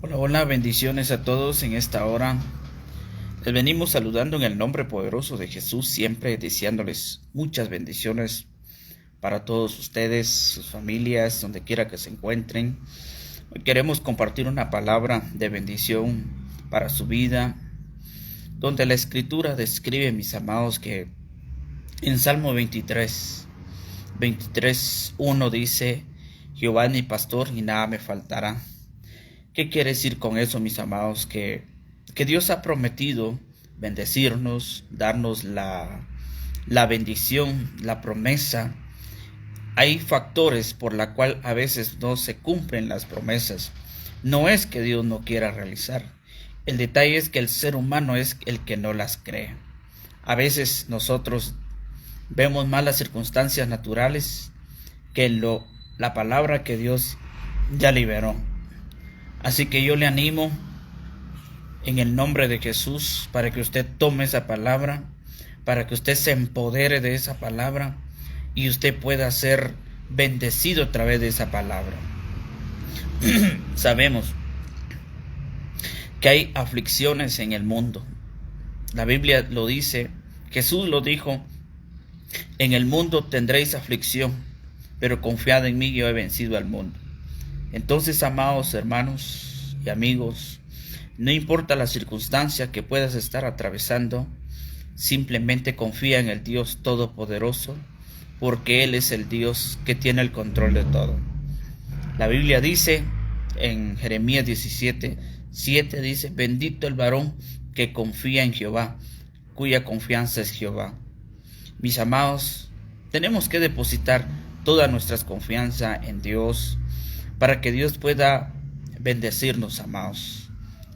Hola, hola, bendiciones a todos en esta hora. Les venimos saludando en el nombre poderoso de Jesús, siempre deseándoles muchas bendiciones para todos ustedes, sus familias, donde quiera que se encuentren. Hoy queremos compartir una palabra de bendición para su vida, donde la Escritura describe, mis amados, que en Salmo 23:1 dice: Jehová es mi pastor y nada me faltará. ¿Qué quiere decir con eso, mis amados? Que Dios ha prometido bendecirnos, darnos la bendición, la promesa. Hay factores por la cual a veces no se cumplen las promesas. No es que Dios no quiera realizar. El detalle es que el ser humano es el que no las cree. A veces nosotros vemos más las circunstancias naturales que la palabra que Dios ya liberó. Así que yo le animo en el nombre de Jesús para que usted tome esa palabra, para que usted se empodere de esa palabra y usted pueda ser bendecido a través de esa palabra. Sabemos que hay aflicciones en el mundo. La Biblia lo dice, Jesús lo dijo: en el mundo tendréis aflicción, pero confiad en mí, yo he vencido al mundo. Entonces, amados hermanos y amigos, no importa la circunstancia que puedas estar atravesando, simplemente confía en el Dios Todopoderoso, porque Él es el Dios que tiene el control de todo. La Biblia dice en Jeremías 17:7, dice: bendito el varón que confía en Jehová, cuya confianza es Jehová. Mis amados, tenemos que depositar toda nuestra confianza en Dios, para que Dios pueda bendecirnos, amados.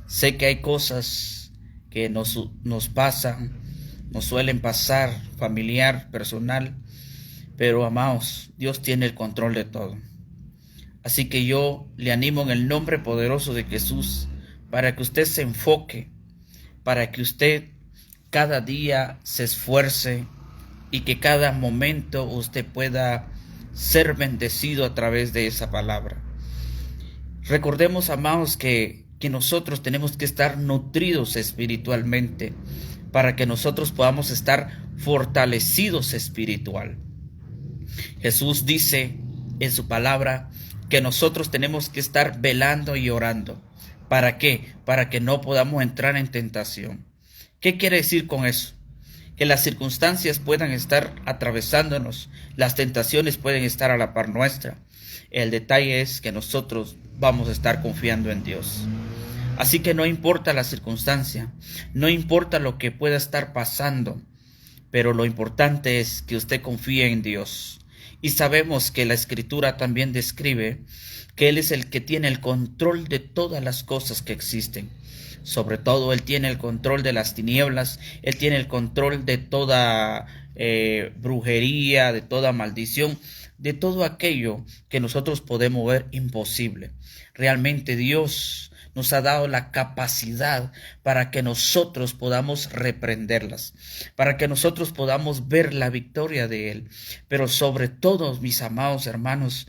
Sé que hay cosas que nos pasan, nos suelen pasar, familiar, personal, pero, amados, Dios tiene el control de todo. Así que yo le animo en el nombre poderoso de Jesús para que usted se enfoque, para que usted cada día se esfuerce y que cada momento usted pueda ser bendecido a través de esa palabra. Recordemos, amados, que nosotros tenemos que estar nutridos espiritualmente para que nosotros podamos estar fortalecidos espiritual. Jesús dice en su palabra que nosotros tenemos que estar velando y orando. ¿Para qué? Para que no podamos entrar en tentación. ¿Qué quiere decir con eso? Que las circunstancias puedan estar atravesándonos, las tentaciones pueden estar a la par nuestra. El detalle es que nosotros vamos a estar confiando en Dios. Así que no importa la circunstancia, no importa lo que pueda estar pasando, pero lo importante es que usted confíe en Dios. Y sabemos que la Escritura también describe que Él es el que tiene el control de todas las cosas que existen. Sobre todo, Él tiene el control de las tinieblas, Él tiene el control de toda brujería, de toda maldición, de todo aquello que nosotros podemos ver imposible. Realmente Dios nos ha dado la capacidad para que nosotros podamos reprenderlas, para que nosotros podamos ver la victoria de Él. Pero sobre todo, mis amados hermanos,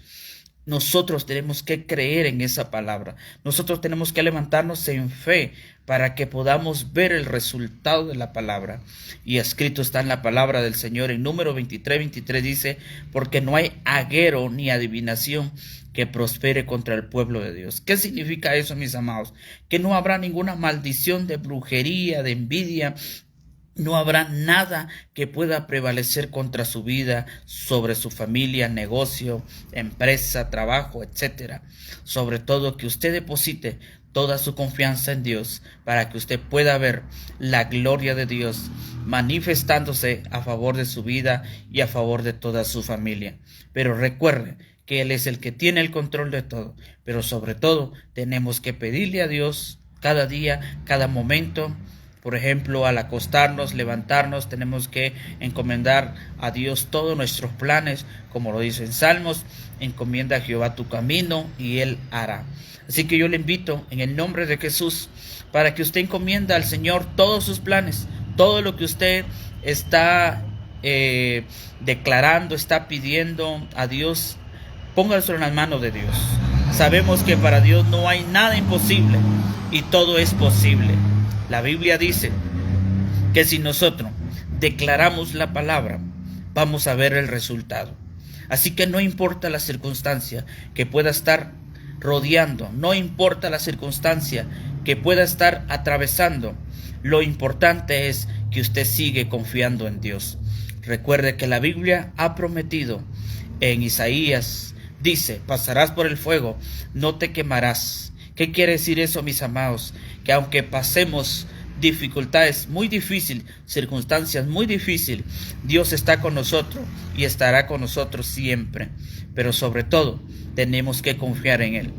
nosotros tenemos que creer en esa palabra. Nosotros tenemos que levantarnos en fe para que podamos ver el resultado de la palabra. Y escrito está en la palabra del Señor en Número 23:23 dice: porque no hay agüero ni adivinación que prospere contra el pueblo de Dios. ¿Qué significa eso, mis amados? Que no habrá ninguna maldición de brujería, de envidia. No habrá nada que pueda prevalecer contra su vida, sobre su familia, negocio, empresa, trabajo, etc. Sobre todo que usted deposite toda su confianza en Dios para que usted pueda ver la gloria de Dios manifestándose a favor de su vida y a favor de toda su familia. Pero recuerde que Él es el que tiene el control de todo, pero sobre todo tenemos que pedirle a Dios cada día, cada momento. Por ejemplo, al acostarnos, levantarnos, tenemos que encomendar a Dios todos nuestros planes, como lo dice en Salmos: encomienda a Jehová tu camino y Él hará. Así que yo le invito en el nombre de Jesús para que usted encomienda al Señor todos sus planes, todo lo que usted está declarando, está pidiendo a Dios, póngaselo en las manos de Dios. Sabemos que para Dios no hay nada imposible y todo es posible. La Biblia dice que si nosotros declaramos la palabra, vamos a ver el resultado. Así que no importa la circunstancia que pueda estar rodeando, no importa la circunstancia que pueda estar atravesando, lo importante es que usted sigue confiando en Dios. Recuerde que la Biblia ha prometido en Isaías, dice, pasarás por el fuego, no te quemarás. ¿Qué quiere decir eso, mis amados? Que aunque pasemos dificultades muy difíciles, circunstancias muy difíciles, Dios está con nosotros y estará con nosotros siempre. Pero sobre todo, tenemos que confiar en Él.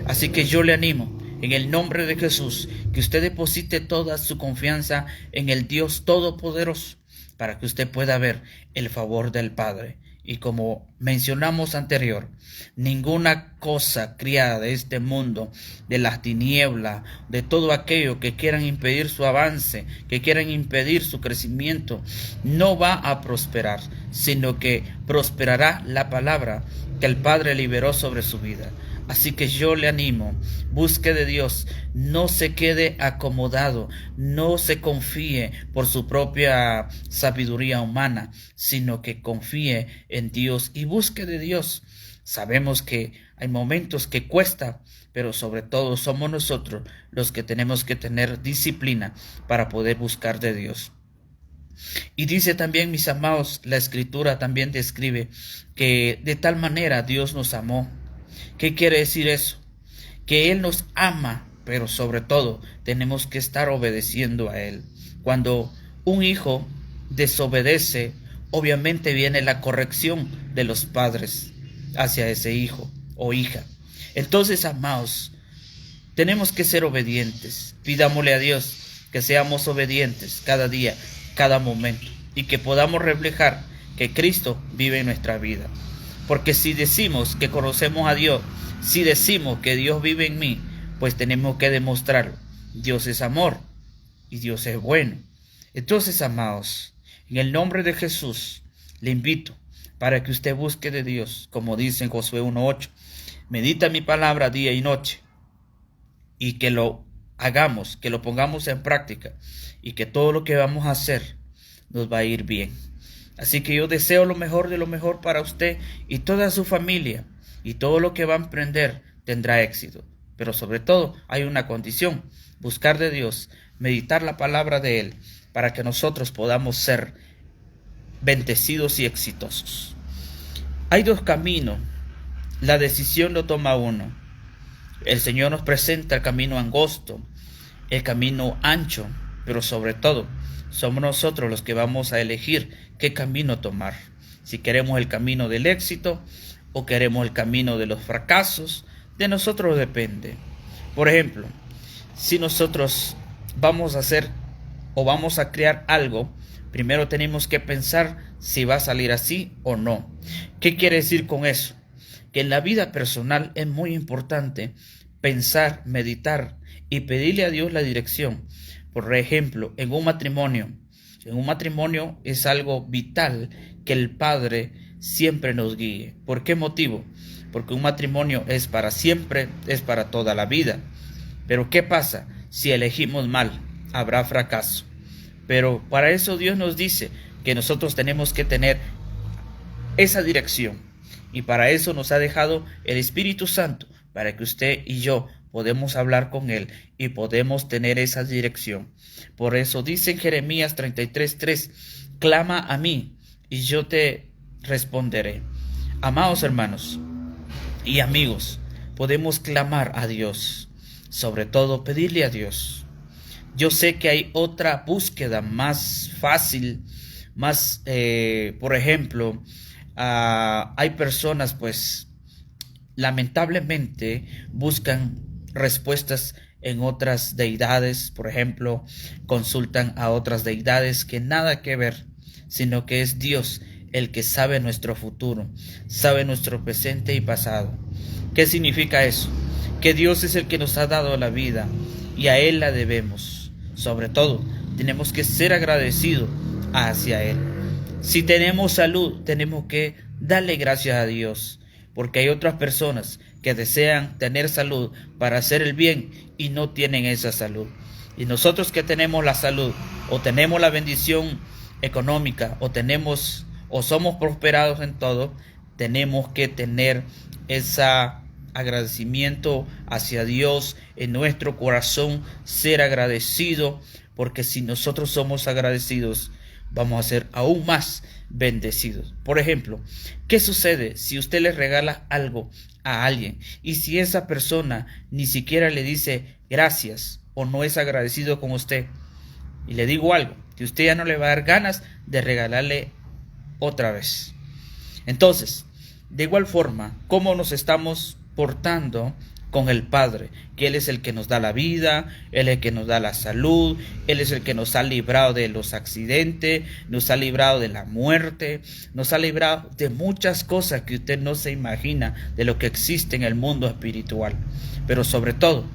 Así que yo le animo, en el nombre de Jesús, que usted deposite toda su confianza en el Dios Todopoderoso, para que usted pueda ver el favor del Padre. Y como mencionamos anterior, ninguna cosa criada de este mundo, de las tinieblas, de todo aquello que quieran impedir su avance, que quieran impedir su crecimiento, no va a prosperar, sino que prosperará la palabra que el Padre liberó sobre su vida. Así que yo le animo, busque de Dios, no se quede acomodado, no se confíe por su propia sabiduría humana, sino que confíe en Dios y busque de Dios. Sabemos que hay momentos que cuesta, pero sobre todo somos nosotros los que tenemos que tener disciplina para poder buscar de Dios. Y dice también, mis amados, la Escritura también describe que de tal manera Dios nos amó. ¿Qué quiere decir eso? Que Él nos ama, pero sobre todo tenemos que estar obedeciendo a Él. Cuando un hijo desobedece, obviamente viene la corrección de los padres hacia ese hijo o hija. Entonces, amados, tenemos que ser obedientes. Pidámosle a Dios que seamos obedientes cada día, cada momento, y que podamos reflejar que Cristo vive en nuestra vida. Porque si decimos que conocemos a Dios, si decimos que Dios vive en mí, pues tenemos que demostrarlo. Dios es amor y Dios es bueno. Entonces, amados, en el nombre de Jesús, le invito para que usted busque de Dios, como dice en Josué 1:8. Medita mi palabra día y noche, y que lo hagamos, que lo pongamos en práctica, y que todo lo que vamos a hacer nos va a ir bien. Así que yo deseo lo mejor de lo mejor para usted y toda su familia, y todo lo que va a emprender tendrá éxito. Pero sobre todo hay una condición: buscar de Dios, meditar la palabra de Él, para que nosotros podamos ser bendecidos y exitosos. Hay dos caminos, la decisión lo toma uno. El Señor nos presenta el camino angosto, el camino ancho, pero sobre todo somos nosotros los que vamos a elegir qué camino tomar. Si queremos el camino del éxito o queremos el camino de los fracasos, de nosotros depende. Por ejemplo, si nosotros vamos a hacer o vamos a crear algo, primero tenemos que pensar si va a salir así o no. ¿Qué quiere decir con eso? Que en la vida personal es muy importante pensar, meditar y pedirle a Dios la dirección. Por ejemplo, en un matrimonio es algo vital que el Padre siempre nos guíe. ¿Por qué motivo? Porque un matrimonio es para siempre, es para toda la vida. Pero ¿qué pasa? Si elegimos mal, habrá fracaso. Pero para eso Dios nos dice que nosotros tenemos que tener esa dirección. Y para eso nos ha dejado el Espíritu Santo, para que usted y yo podemos hablar con Él y podemos tener esa dirección. Por eso dice en Jeremías 33:3, clama a mí y yo te responderé. Amados hermanos y amigos, podemos clamar a Dios, sobre todo pedirle a Dios. Yo sé que hay otra búsqueda más fácil, más, por ejemplo, hay personas pues lamentablemente buscan respuestas en otras deidades. Por ejemplo, consultan a otras deidades que nada que ver, sino que es Dios el que sabe nuestro futuro, sabe nuestro presente y pasado. ¿Qué significa eso? Que Dios es el que nos ha dado la vida y a Él la debemos. Sobre todo, tenemos que ser agradecidos hacia Él. Si tenemos salud, tenemos que darle gracias a Dios, porque hay otras personas que desean tener salud para hacer el bien y no tienen esa salud. Y nosotros que tenemos la salud, o tenemos la bendición económica, o somos prosperados en todo, tenemos que tener ese agradecimiento hacia Dios en nuestro corazón, ser agradecido, porque si nosotros somos agradecidos, vamos a ser aún más bendecidos. Por ejemplo, ¿qué sucede si usted le regala algo a alguien y si esa persona ni siquiera le dice gracias o no es agradecido con usted? Y le digo algo, que usted ya no le va a dar ganas de regalarle otra vez. Entonces, de igual forma, ¿cómo nos estamos portando con el Padre? Que Él es el que nos da la vida, Él es el que nos da la salud, Él es el que nos ha librado de los accidentes, nos ha librado de la muerte, nos ha librado de muchas cosas que usted no se imagina de lo que existe en el mundo espiritual. Pero sobre todo,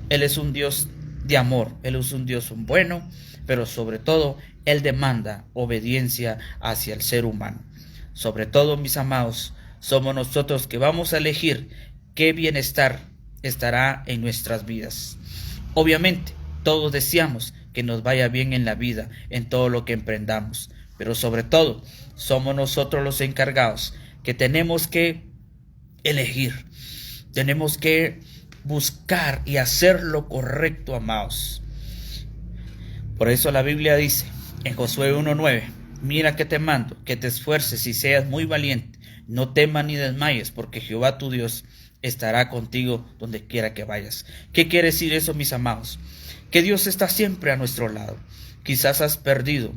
Él es un Dios de amor, Él es un Dios bueno, pero sobre todo, Él demanda obediencia hacia el ser humano. Sobre todo, mis amados, somos nosotros que vamos a elegir qué bienestar estará en nuestras vidas. Obviamente, todos deseamos que nos vaya bien en la vida, en todo lo que emprendamos, pero sobre todo, somos nosotros los encargados que tenemos que elegir, tenemos que buscar y hacer lo correcto, amados. Por eso la Biblia dice en Josué 1:9, mira que te mando, que te esfuerces y seas muy valiente, no temas ni desmayes, porque Jehová tu Dios estará contigo donde quiera que vayas. ¿Qué quiere decir eso, mis amados? Que Dios está siempre a nuestro lado. Quizás has perdido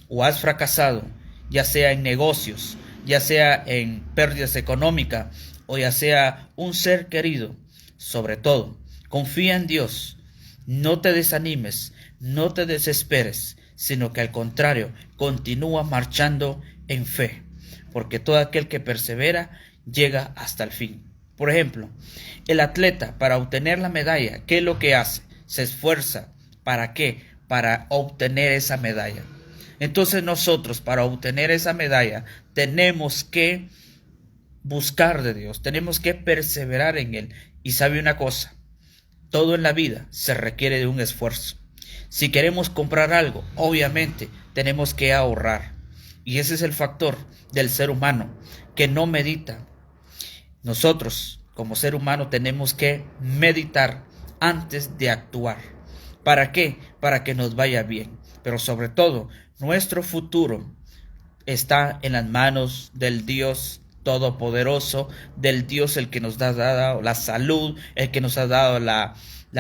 o has fracasado, ya sea en negocios, ya sea en pérdidas económicas o ya sea un ser querido. Sobre todo, confía en Dios. No te desanimes, no te desesperes, sino que al contrario, continúa marchando en fe, porque todo aquel que persevera llega hasta el fin. Por ejemplo, el atleta para obtener la medalla, ¿qué es lo que hace? Se esfuerza. ¿Para qué? Para obtener esa medalla. Entonces nosotros, para obtener esa medalla, tenemos que buscar de Dios, tenemos que perseverar en Él. Y sabe una cosa, todo en la vida se requiere de un esfuerzo. Si queremos comprar algo, obviamente tenemos que ahorrar. Y ese es el factor del ser humano, que no medita. Nosotros, como ser humano, tenemos que meditar antes de actuar. ¿Para qué? Para que nos vaya bien. Pero sobre todo, nuestro futuro está en las manos del Dios Todopoderoso, del Dios el que nos ha dado la salud, el que nos ha dado la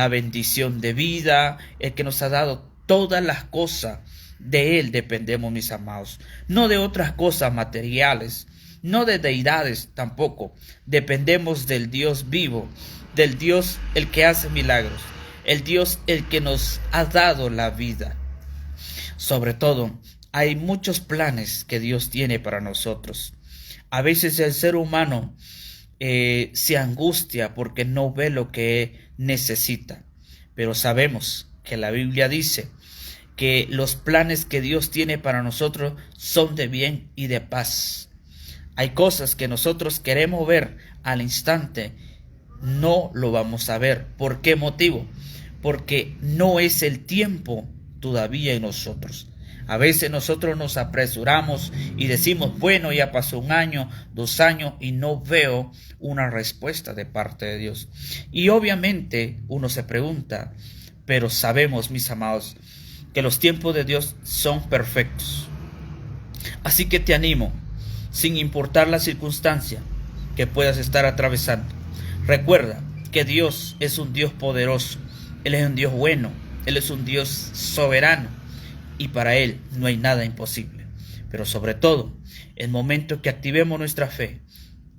bendición de vida, el que nos ha dado todas las cosas. De Él dependemos, mis amados, no de otras cosas materiales, no de deidades tampoco. Dependemos del Dios vivo, del Dios el que hace milagros, el Dios el que nos ha dado la vida. Sobre todo, hay muchos planes que Dios tiene para nosotros. A veces el ser humano se angustia porque no ve lo que necesita, pero sabemos que la Biblia dice que los planes que Dios tiene para nosotros son de bien y de paz. Hay cosas que nosotros queremos ver al instante, no lo vamos a ver. ¿Por qué motivo? Porque no es el tiempo todavía en nosotros. A veces nosotros nos apresuramos y decimos, bueno, ya pasó 1 año, 2 años y no veo una respuesta de parte de Dios. Y obviamente uno se pregunta, pero sabemos, mis amados, que los tiempos de Dios son perfectos. Así que te animo, sin importar la circunstancia que puedas estar atravesando. Recuerda que Dios es un Dios poderoso, Él es un Dios bueno, Él es un Dios soberano. Y para Él no hay nada imposible. Pero sobre todo, el momento que activemos nuestra fe,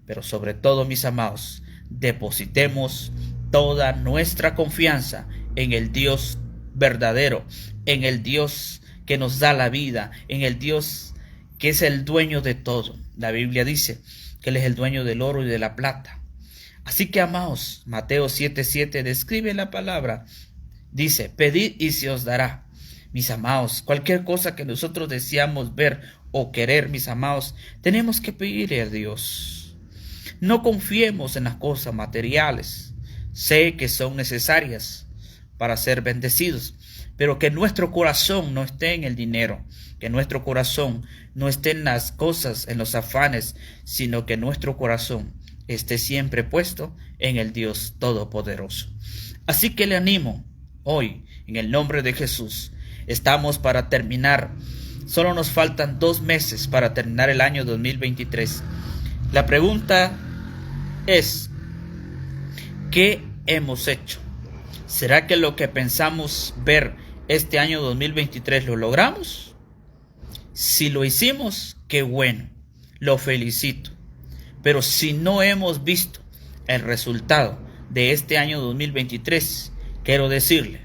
pero sobre todo, mis amados, depositemos toda nuestra confianza en el Dios verdadero, en el Dios que nos da la vida, en el Dios que es el dueño de todo. La Biblia dice que Él es el dueño del oro y de la plata. Así que, amados, Mateo 7:7 describe la palabra. Dice, pedid y se os dará. Mis amados, cualquier cosa que nosotros deseamos ver o querer, mis amados, tenemos que pedirle a Dios. No confiemos en las cosas materiales. Sé que son necesarias para ser bendecidos, pero que nuestro corazón no esté en el dinero, que nuestro corazón no esté en las cosas, en los afanes, sino que nuestro corazón esté siempre puesto en el Dios Todopoderoso. Así que le animo hoy, en el nombre de Jesús. Estamos para terminar. Solo nos faltan 2 meses para terminar el año 2023. La pregunta es, ¿qué hemos hecho? ¿Será que lo que pensamos ver este año 2023 lo logramos? Si lo hicimos, qué bueno, lo felicito. Pero si no hemos visto el resultado de este año 2023, quiero decirle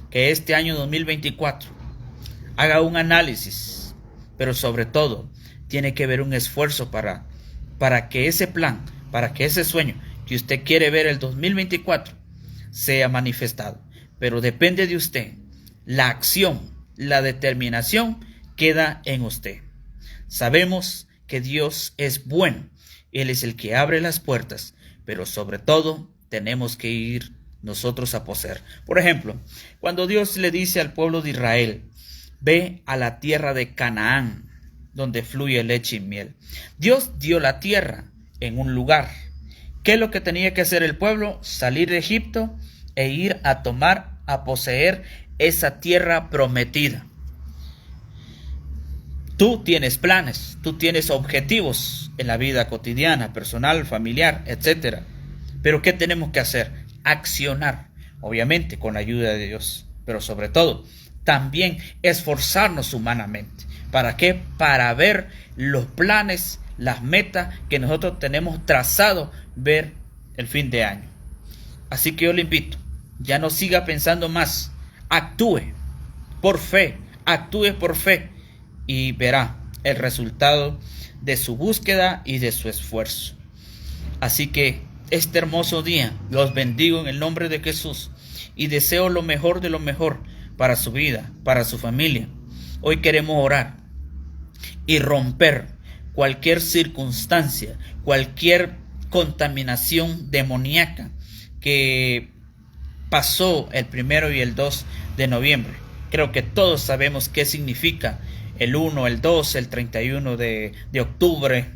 que este año 2024 haga un análisis, pero sobre todo tiene que haber un esfuerzo para que ese plan, para que ese sueño que usted quiere ver el 2024 sea manifestado. Pero depende de usted. La acción, la determinación queda en usted. Sabemos que Dios es bueno. Él es el que abre las puertas, pero sobre todo tenemos que ir nosotros a poseer. Por ejemplo, cuando Dios le dice al pueblo de Israel, ve a la tierra de Canaán, donde fluye leche y miel. Dios dio la tierra en un lugar. ¿Qué es lo que tenía que hacer el pueblo? Salir de Egipto e ir a tomar, a poseer esa tierra prometida. Tú tienes planes, tú tienes objetivos en la vida cotidiana, personal, familiar, etc. Pero ¿qué tenemos que hacer? Accionar, obviamente con la ayuda de Dios, pero sobre todo también esforzarnos humanamente. ¿Para qué? Para ver los planes, las metas que nosotros tenemos trazado, ver el fin de año. Así que yo le invito, ya no siga pensando más, actúe por fe y verá el resultado de su búsqueda y de su esfuerzo. Así que este hermoso día los bendigo en el nombre de Jesús y deseo lo mejor de lo mejor para su vida, para su familia. Hoy queremos orar y romper cualquier circunstancia, cualquier contaminación demoníaca que pasó el 1 y el 2 de noviembre. Creo que todos sabemos qué significa el 1, el 2, el 31 de octubre,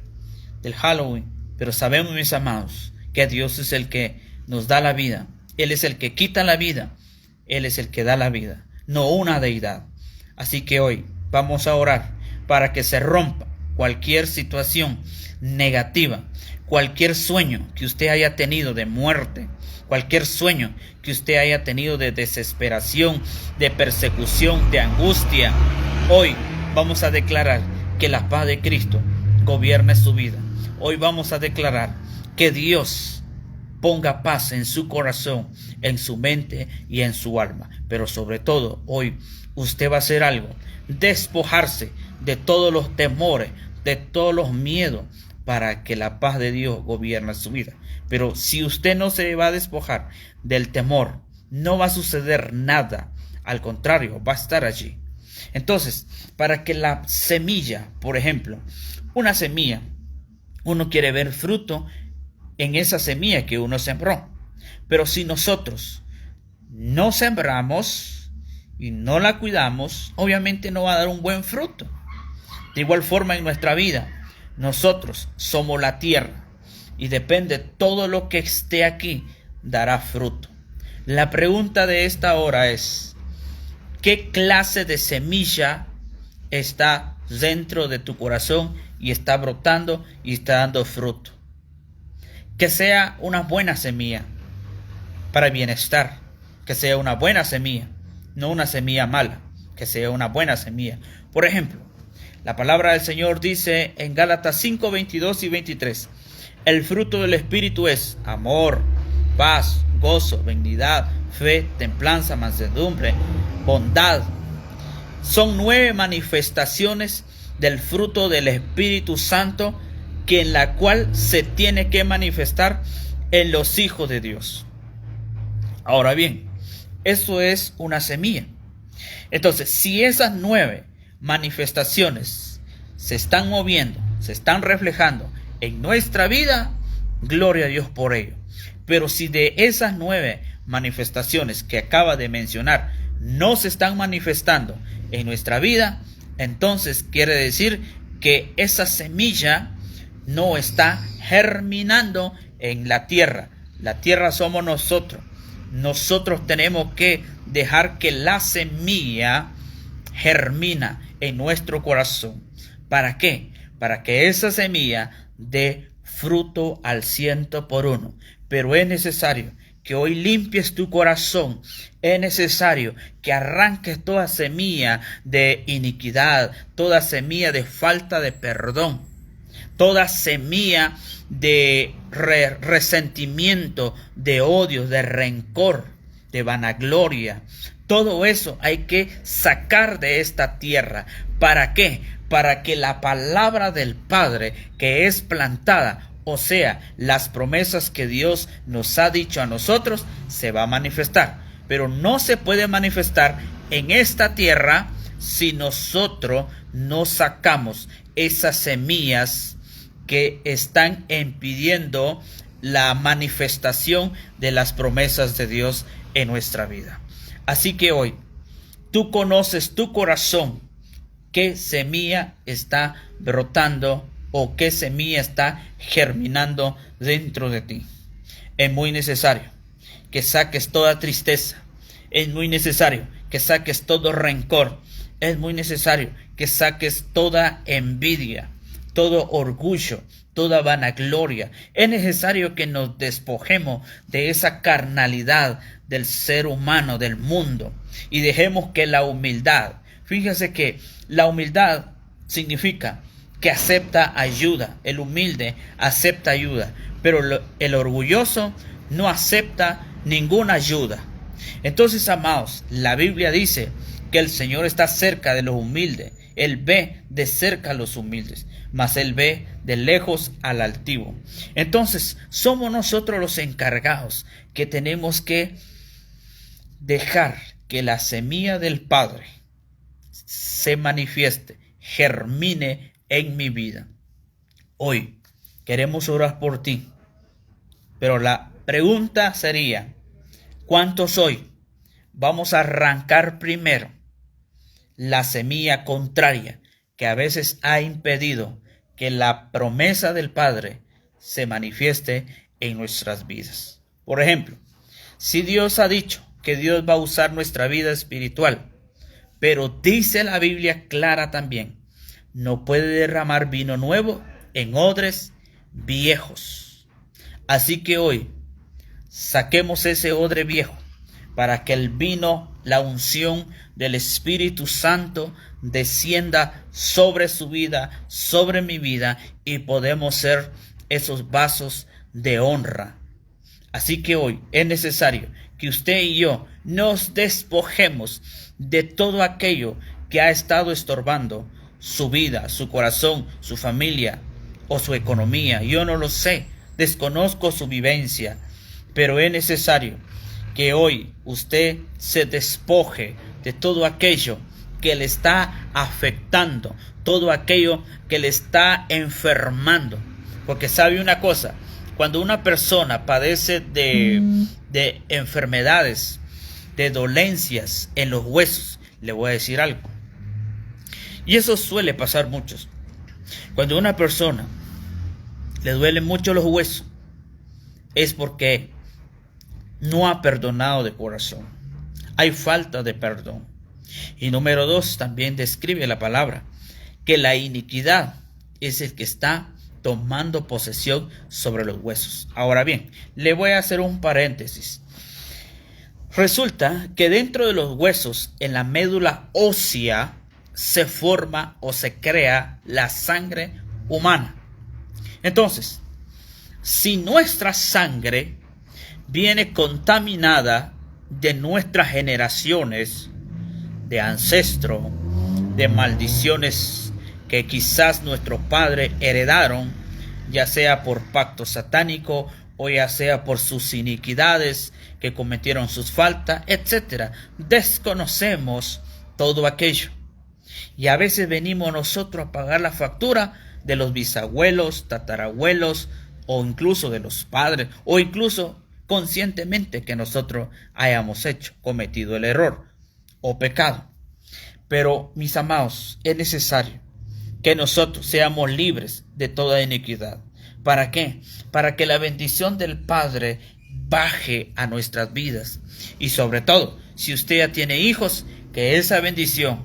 del Halloween. Pero sabemos, mis amados, que Dios es el que nos da la vida. Él es el que quita la vida. Él es el que da la vida, no una deidad. Así que hoy vamos a orar para que se rompa cualquier situación negativa, cualquier sueño que usted haya tenido de muerte, cualquier sueño que usted haya tenido de desesperación, de persecución, de angustia. Hoy vamos a declarar que la paz de Cristo gobierne su vida. Hoy vamos a declarar que Dios ponga paz en su corazón, en su mente y en su alma. Pero sobre todo, hoy usted va a hacer algo, despojarse de todos los temores, de todos los miedos, para que la paz de Dios gobierne su vida. Pero si usted no se va a despojar del temor, no va a suceder nada. Al contrario, va a estar allí. Entonces, para que la semilla, por ejemplo, una semilla, uno quiere ver fruto en esa semilla que uno sembró. Pero si nosotros no sembramos y no la cuidamos, obviamente no va a dar un buen fruto. De igual forma en nuestra vida, nosotros somos la tierra y depende todo lo que esté aquí dará fruto. La pregunta de esta hora es, ¿qué clase de semilla está dentro de tu corazón y está brotando y está dando fruto? Que sea una buena semilla para el bienestar, que sea una buena semilla, no una semilla mala, que sea una buena semilla. Por ejemplo, la palabra del Señor dice en Gálatas 5, 22 y 23, el fruto del Espíritu es amor, paz, gozo, benignidad, fe, templanza, mansedumbre, bondad. Son 9 manifestaciones del fruto del Espíritu Santo que en la cual se tiene que manifestar en los hijos de Dios. Ahora bien, eso es una semilla. Entonces, si esas 9 manifestaciones se están moviendo, se están reflejando en nuestra vida, Gloria a Dios por ello. Pero si de esas 9 manifestaciones que acaba de mencionar no se están manifestando en nuestra vida, entonces quiere decir que esa semilla no está germinando en la tierra. La tierra somos nosotros. Nosotros tenemos que dejar que la semilla germina en nuestro corazón. ¿Para qué? Para que esa semilla dé fruto al 100%. Pero es necesario que hoy limpies tu corazón. Es necesario que arranques toda semilla de iniquidad, toda semilla de falta de perdón, toda semilla de resentimiento, de odio, de rencor, de vanagloria. Todo eso hay que sacar de esta tierra. ¿Para qué? Para que la palabra del Padre que es plantada, o sea, las promesas que Dios nos ha dicho a nosotros, se va a manifestar. Pero no se puede manifestar en esta tierra si nosotros no sacamos esas semillas que están impidiendo la manifestación de las promesas de Dios en nuestra vida. Así que hoy, tú conoces tu corazón, qué semilla está brotando o qué semilla está germinando dentro de ti. Es muy necesario que saques toda tristeza. Es muy necesario que saques todo rencor. Es muy necesario que saques toda envidia, todo orgullo, toda vanagloria. Es necesario que nos despojemos de esa carnalidad del ser humano, del mundo, y dejemos que la humildad, fíjese que la humildad significa que acepta ayuda. El humilde acepta ayuda, pero el orgulloso no acepta ninguna ayuda. Entonces, amados, la Biblia dice que el Señor está cerca de los humildes. Él ve de cerca a los humildes, mas Él ve de lejos al altivo. Entonces, somos nosotros los encargados que tenemos que dejar que la semilla del Padre se manifieste, germine en mi vida. Hoy queremos orar por ti, pero la pregunta sería, ¿cuántos hoy vamos a arrancar primero la semilla contraria que a veces ha impedido que la promesa del Padre se manifieste en nuestras vidas? Por ejemplo, si Dios ha dicho que Dios va a usar nuestra vida espiritual, pero dice la Biblia clara también, no puede derramar vino nuevo en odres viejos. Así que hoy saquemos ese odre viejo para que el vino, la unción del Espíritu Santo descienda sobre su vida, sobre mi vida, y podemos ser esos vasos de honra. Así que hoy es necesario que usted y yo nos despojemos de todo aquello que ha estado estorbando su vida, su corazón, su familia o su economía. Yo no lo sé, desconozco su vivencia, pero es necesario que hoy usted se despoje de todo aquello que le está afectando, todo aquello que le está enfermando. Porque sabe una cosa, cuando una persona padece de enfermedades, de dolencias en los huesos, le voy a decir algo. Y eso suele pasar muchos. Cuando a una persona le duelen mucho los huesos, es porque no ha perdonado de corazón. Hay falta de perdón. Y número 2, también describe la palabra que la iniquidad es el que está tomando posesión sobre los huesos. Ahora bien, le voy a hacer un paréntesis. Resulta que dentro de los huesos, en la médula ósea, se forma o se crea la sangre humana. Entonces, si nuestra sangre viene contaminada de nuestras generaciones, de ancestros, de maldiciones que quizás nuestros padres heredaron, ya sea por pacto satánico o ya sea por sus iniquidades que cometieron sus faltas, etc. Desconocemos todo aquello. Y a veces venimos nosotros a pagar la factura de los bisabuelos, tatarabuelos, o incluso de los padres, o incluso conscientemente que nosotros hayamos cometido el error o pecado. Pero, mis amados, es necesario que nosotros seamos libres de toda iniquidad. ¿Para qué? Para que la bendición del Padre baje a nuestras vidas. Y sobre todo, si usted ya tiene hijos, que esa bendición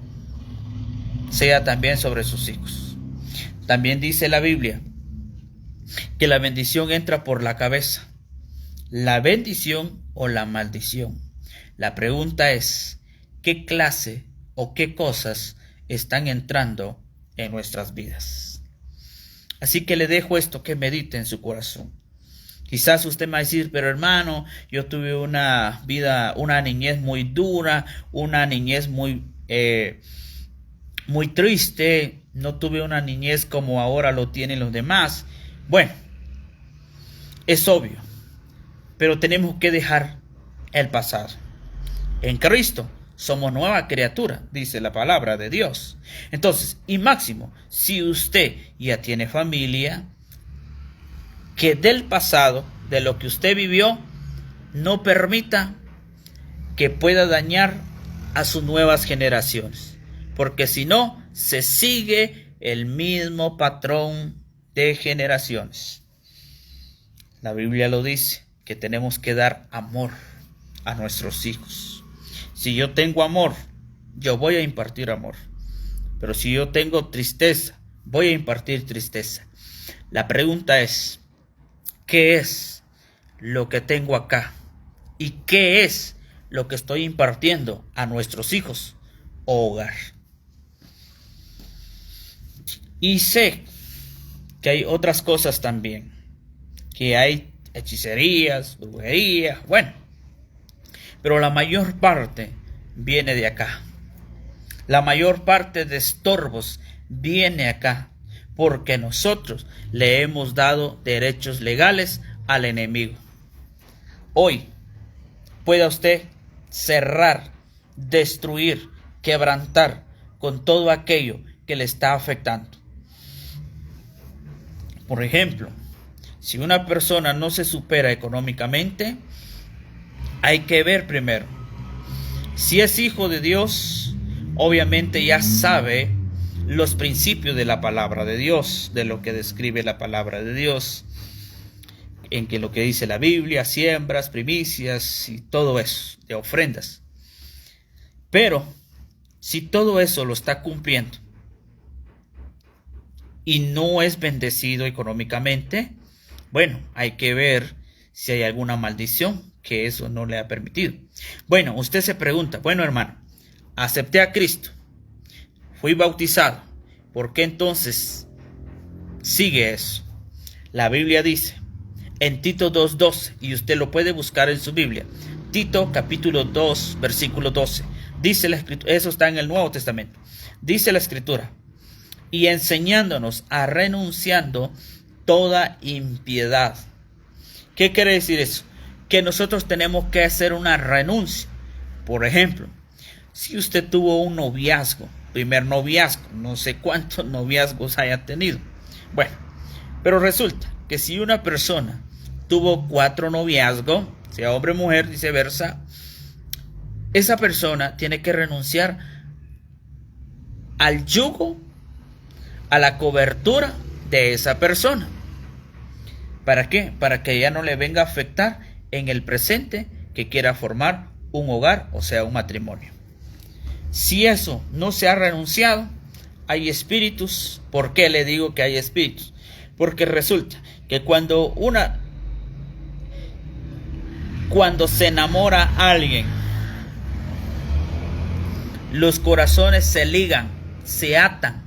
sea también sobre sus hijos. También dice la Biblia que la bendición entra por la cabeza. La bendición o la maldición. La pregunta es, ¿qué clase o qué cosas están entrando en nuestras vidas? Así que le dejo esto que medite en su corazón. Quizás usted me va a decir, pero hermano, yo tuve una niñez muy dura, una niñez muy triste, no tuve una niñez como ahora lo tienen los demás. Bueno, es obvio, pero tenemos que dejar el pasado. En Cristo somos nueva criatura, dice la palabra de Dios. Entonces, y máximo, si usted ya tiene familia, que del pasado, de lo que usted vivió, no permita que pueda dañar a sus nuevas generaciones. Porque si no, se sigue el mismo patrón de generaciones. La Biblia lo dice, que tenemos que dar amor a nuestros hijos. Si yo tengo amor, yo voy a impartir amor. Pero si yo tengo tristeza, voy a impartir tristeza. La pregunta es, ¿qué es lo que tengo acá? ¿Y qué es lo que estoy impartiendo a nuestros hijos o hogar? Y sé que hay otras cosas también, que hay hechicerías, brujerías, bueno, pero la mayor parte viene de acá. La mayor parte de estorbos viene acá, porque nosotros le hemos dado derechos legales al enemigo. Hoy pueda usted cerrar, destruir, quebrantar con todo aquello que le está afectando. Por ejemplo, si una persona no se supera económicamente, hay que ver primero. Si es hijo de Dios, obviamente ya sabe los principios de la palabra de Dios, de lo que describe la palabra de Dios, en que lo que dice la Biblia, siembras, primicias y todo eso, de ofrendas. Pero si todo eso lo está cumpliendo y no es bendecido económicamente, bueno, hay que ver si hay alguna maldición que eso no le ha permitido. Bueno, usted se pregunta, bueno hermano, acepté a Cristo, fui bautizado, ¿por qué entonces sigue eso? La Biblia dice en Tito 2:12, y usted lo puede buscar en su Biblia, Tito capítulo 2 versículo 12, dice la escritura, eso está en el Nuevo Testamento, dice la escritura, y enseñándonos a renunciando toda impiedad. ¿Qué quiere decir eso? Que nosotros tenemos que hacer una renuncia. Por ejemplo, si usted tuvo un noviazgo, primer noviazgo, no sé cuántos noviazgos haya tenido. Bueno, pero resulta que si una persona tuvo 4 noviazgos, sea hombre o mujer, viceversa, esa persona tiene que renunciar al yugo, a la cobertura de esa persona. ¿Para qué? Para que ya no le venga a afectar en el presente que quiera formar un hogar, o sea, un matrimonio. Si eso no se ha renunciado, hay espíritus. ¿Por qué le digo que hay espíritus? Porque resulta que cuando se enamora a alguien, los corazones se ligan, se atan.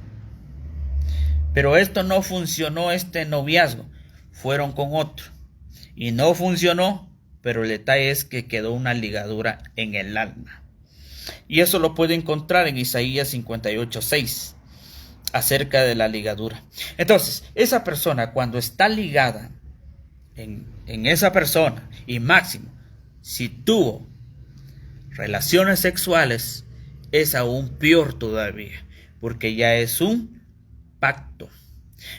Pero esto no funcionó, este noviazgo. Fueron con otro y no funcionó, pero el detalle es que quedó una ligadura en el alma. Y eso lo puede encontrar en Isaías 58:6, acerca de la ligadura. Entonces, esa persona cuando está ligada en esa persona, y máximo, si tuvo relaciones sexuales, es aún peor todavía, porque ya es un pacto.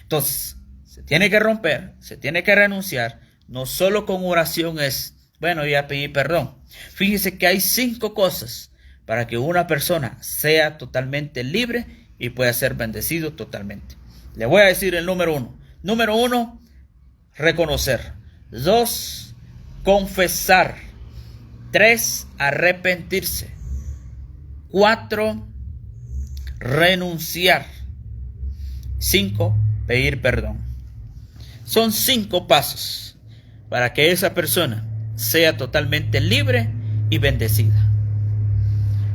Entonces, se tiene que romper, se tiene que renunciar. No solo con oración es, bueno, ya pedí perdón. Fíjese que hay 5 cosas para que una persona sea totalmente libre y pueda ser bendecido totalmente. Le voy a decir el número 1. Número 1, reconocer. 2, confesar. 3, arrepentirse. 4, renunciar. 5, pedir perdón. Son 5 pasos para que esa persona sea totalmente libre y bendecida.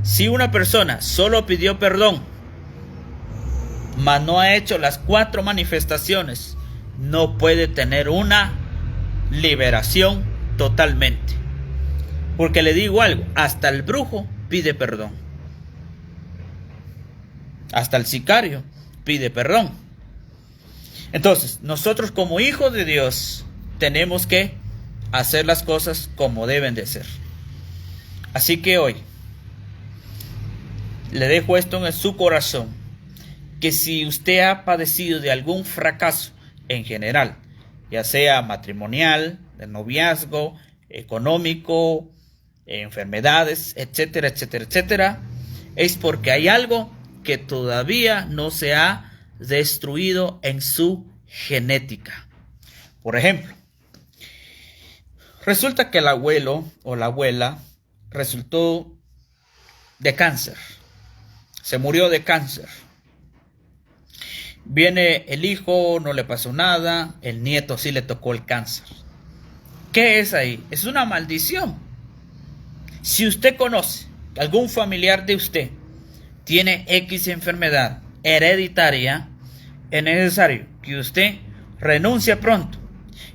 Si una persona solo pidió perdón, mas no ha hecho las 4 manifestaciones, no puede tener una liberación totalmente. Porque le digo algo, hasta el brujo pide perdón. Hasta el sicario pide perdón. Entonces, nosotros como hijos de Dios tenemos que hacer las cosas como deben de ser. Así que hoy le dejo esto en su corazón, que si usted ha padecido de algún fracaso en general, ya sea matrimonial, de noviazgo, económico, enfermedades, etcétera, etcétera, etcétera, es porque hay algo que todavía no se ha destruido en su genética. Por ejemplo, resulta que el abuelo o la abuela resultó de cáncer, se murió de cáncer. Viene el hijo, no le pasó nada, el nieto sí le tocó el cáncer. ¿Qué es ahí? Es una maldición. Si usted conoce que algún familiar de usted tiene X enfermedad hereditaria, es necesario que usted renuncie pronto.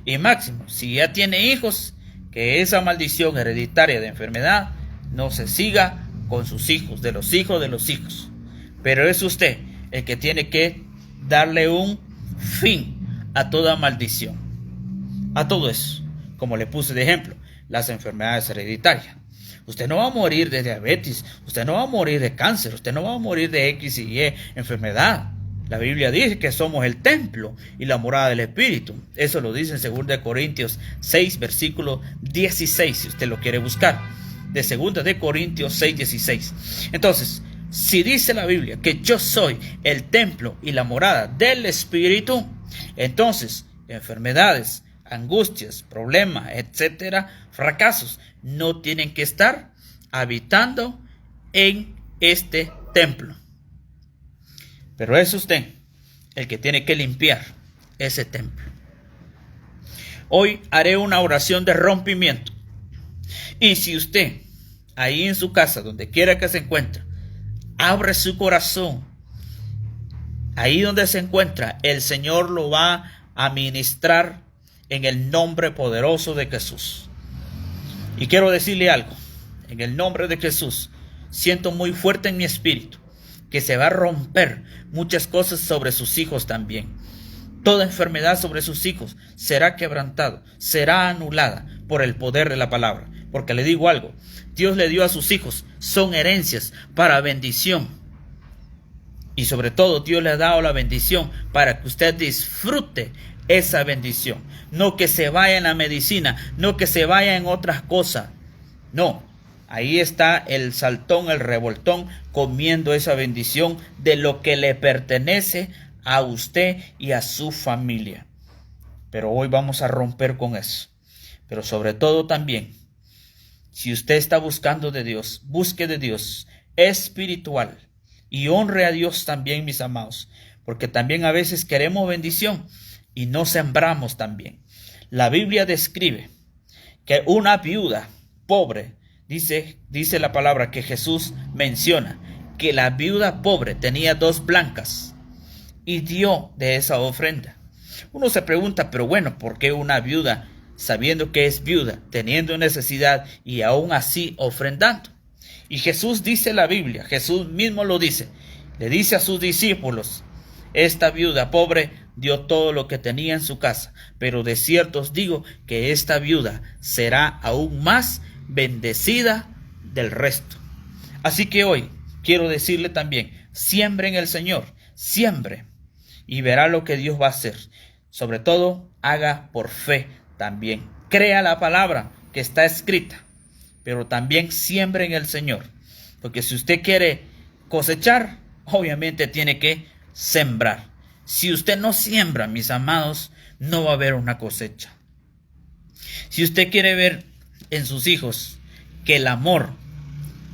Y máximo, si ya tiene hijos, que esa maldición hereditaria de enfermedad no se siga con sus hijos, de los hijos de los hijos. Pero es usted el que tiene que darle un fin a toda maldición, a todo eso. Como le puse de ejemplo, las enfermedades hereditarias. Usted no va a morir de diabetes, usted no va a morir de cáncer, usted no va a morir de X y Y enfermedad. La Biblia dice que somos el templo y la morada del Espíritu. Eso lo dice en 2 Corintios 6, versículo 16, si usted lo quiere buscar. De 2 Corintios 6, 16. Entonces, si dice la Biblia que yo soy el templo y la morada del Espíritu, entonces enfermedades, angustias, problemas, etcétera, fracasos, no tienen que estar habitando en este templo. Pero es usted el que tiene que limpiar ese templo. Hoy haré una oración de rompimiento. Y si usted, ahí en su casa, donde quiera que se encuentre, abre su corazón, ahí donde se encuentra, el Señor lo va a ministrar en el nombre poderoso de Jesús. Y quiero decirle algo, en el nombre de Jesús, siento muy fuerte en mi espíritu que se va a romper muchas cosas sobre sus hijos también. Toda enfermedad sobre sus hijos será quebrantada, será anulada por el poder de la palabra. Porque le digo algo, Dios le dio a sus hijos, son herencias para bendición. Y sobre todo Dios le ha dado la bendición para que usted disfrute esa bendición. No que se vaya en la medicina, no que se vaya en otras cosas. No, ahí está el saltón, el revoltón, comiendo esa bendición de lo que le pertenece a usted y a su familia. Pero hoy vamos a romper con eso. Pero sobre todo también, si usted está buscando de Dios, busque de Dios espiritual y honre a Dios también, mis amados, porque también a veces queremos bendición y no sembramos también. La Biblia describe que una viuda pobre, dice la palabra que Jesús menciona, que la viuda pobre tenía 2 blancas y dio de esa ofrenda. Uno se pregunta, pero bueno, ¿por qué una viuda, sabiendo que es viuda, teniendo necesidad y aún así ofrendando? Y Jesús dice la Biblia, Jesús mismo lo dice, le dice a sus discípulos, esta viuda pobre dio todo lo que tenía en su casa, pero de cierto os digo que esta viuda será aún más bendecida del resto. Así que hoy quiero decirle también, siembre en el Señor, siembre y verá lo que Dios va a hacer. sobre todo, haga por fe también. Crea la palabra que está escrita, pero también siembre en el Señor. Porque si usted quiere cosechar, obviamente tiene que sembrar. Si usted no siembra, mis amados, no va a haber una cosecha. Si usted quiere ver en sus hijos que el amor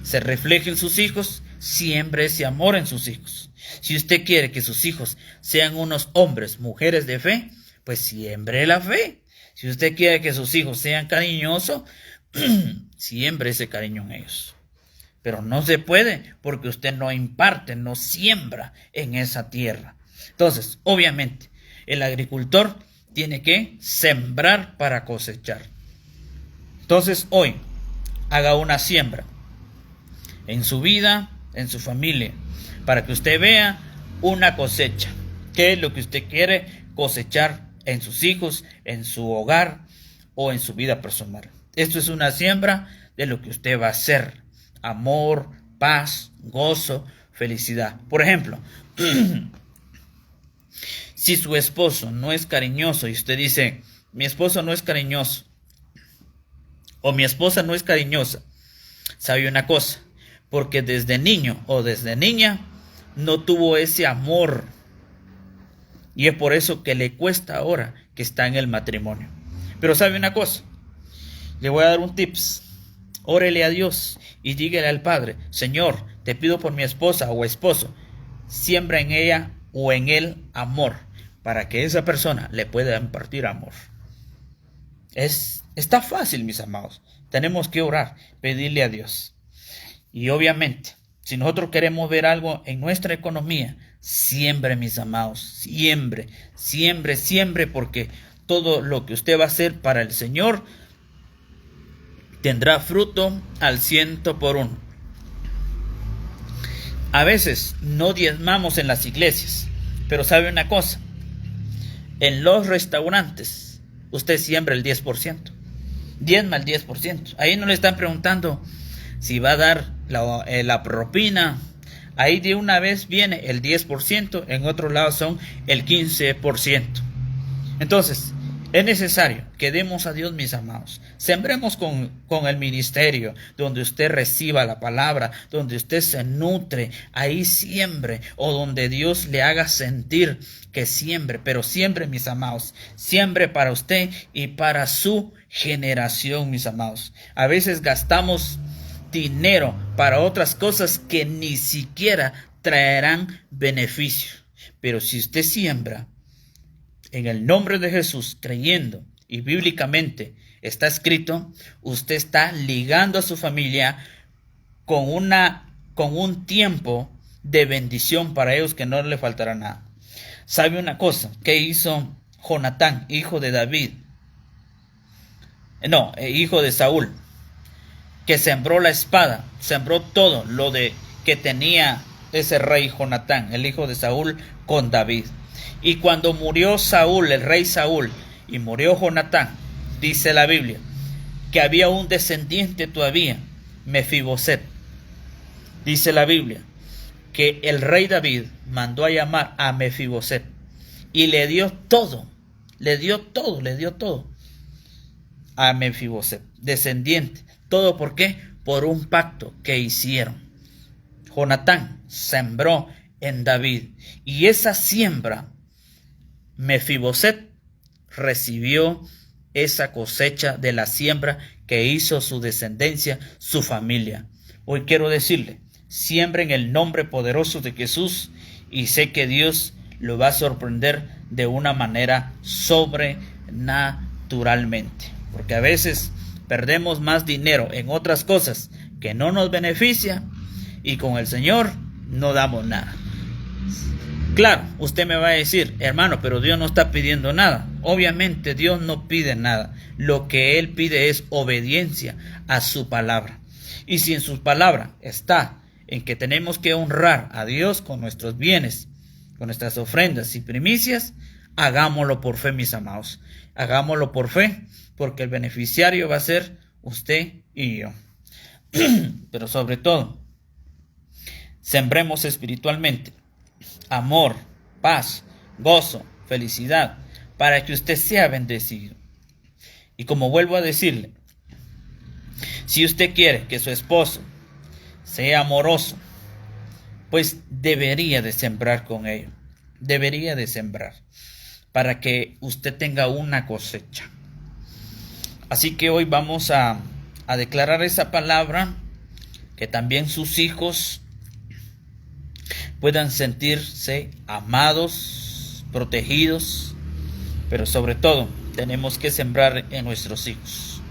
se refleje en sus hijos, siembre ese amor en sus hijos. Si usted quiere que sus hijos sean unos hombres, mujeres de fe, pues siembre la fe. Si usted quiere que sus hijos sean cariñosos, siembre ese cariño en ellos. Pero no se puede porque usted no imparte, no siembra en esa tierra. Entonces, obviamente, el agricultor tiene que sembrar para cosechar. Entonces, hoy, haga una siembra en su vida, en su familia, para que usted vea una cosecha. ¿Qué es lo que usted quiere cosechar en sus hijos, en su hogar o en su vida personal? Esto es una siembra de lo que usted va a hacer. Amor, paz, gozo, felicidad. Por ejemplo, si su esposo no es cariñoso y usted dice, mi esposo no es cariñoso o mi esposa no es cariñosa, ¿sabe una cosa? Porque desde niño o desde niña no tuvo ese amor. Y es por eso que le cuesta ahora que está en el matrimonio. Pero ¿sabe una cosa? Le voy a dar un tips. Órele a Dios y dígale al Padre, Señor, te pido por mi esposa o esposo, siembra en ella o en él amor, para que esa persona le pueda impartir amor. Está fácil, mis amados. Tenemos que orar, pedirle a Dios. Y obviamente, si nosotros queremos ver algo en nuestra economía, siembre, mis amados, siembre, siembre, siembre, porque todo lo que usted va a hacer para el Señor tendrá fruto al 100%. A veces no diezmamos en las iglesias, pero sabe una cosa, en los restaurantes usted siembra el 10%, diezma el 10%. Ahí no le están preguntando si va a dar la propina. Ahí de una vez viene el 10%, en otro lado son el 15%. Entonces, es necesario que demos a Dios, mis amados. Sembremos con el ministerio, donde usted reciba la palabra, donde usted se nutre, ahí siembre, o donde Dios le haga sentir que siembre, pero siembre, mis amados, siembre para usted y para su generación, mis amados. A veces gastamos dinero para otras cosas que ni siquiera traerán beneficio, pero si usted siembra en el nombre de Jesús, creyendo, y bíblicamente está escrito, usted está ligando a su familia con un tiempo de bendición para ellos que no le faltará nada. ¿Sabe una cosa? ¿Qué hizo Jonatán, hijo de David? Hijo de Saúl, que sembró la espada, sembró todo lo que tenía ese rey Jonatán, el hijo de Saúl, con David. Y cuando murió Saúl, el rey Saúl, y murió Jonatán, dice la Biblia, que había un descendiente todavía, Mefiboset. Dice la Biblia, que el rey David mandó a llamar a Mefiboset, y le dio todo a Mefiboset, descendiente. ¿Todo por qué? Por un pacto que hicieron. Jonatán sembró en David, y esa siembra, Mefiboset recibió esa cosecha de la siembra que hizo su descendencia, su familia. Hoy quiero decirle, siembra en el nombre poderoso de Jesús, y sé que Dios lo va a sorprender de una manera sobrenaturalmente. Porque a veces perdemos más dinero en otras cosas que no nos benefician, y con el Señor no damos nada. Claro, usted me va a decir, hermano, pero Dios no está pidiendo nada. Obviamente Dios no pide nada. Lo que Él pide es obediencia a su palabra. Y si en su palabra está en que tenemos que honrar a Dios con nuestros bienes, con nuestras ofrendas y primicias, hagámoslo por fe, mis amados. Hagámoslo por fe, porque el beneficiario va a ser usted y yo. Pero sobre todo, sembremos espiritualmente amor, paz, gozo, felicidad, para que usted sea bendecido. Y como vuelvo a decirle, si usted quiere que su esposo sea amoroso, pues debería de sembrar con ello. Debería de sembrar para que usted tenga una cosecha. Así que hoy vamos a declarar esa palabra, que también sus hijos puedan sentirse amados, protegidos, pero sobre todo tenemos que sembrar en nuestros hijos.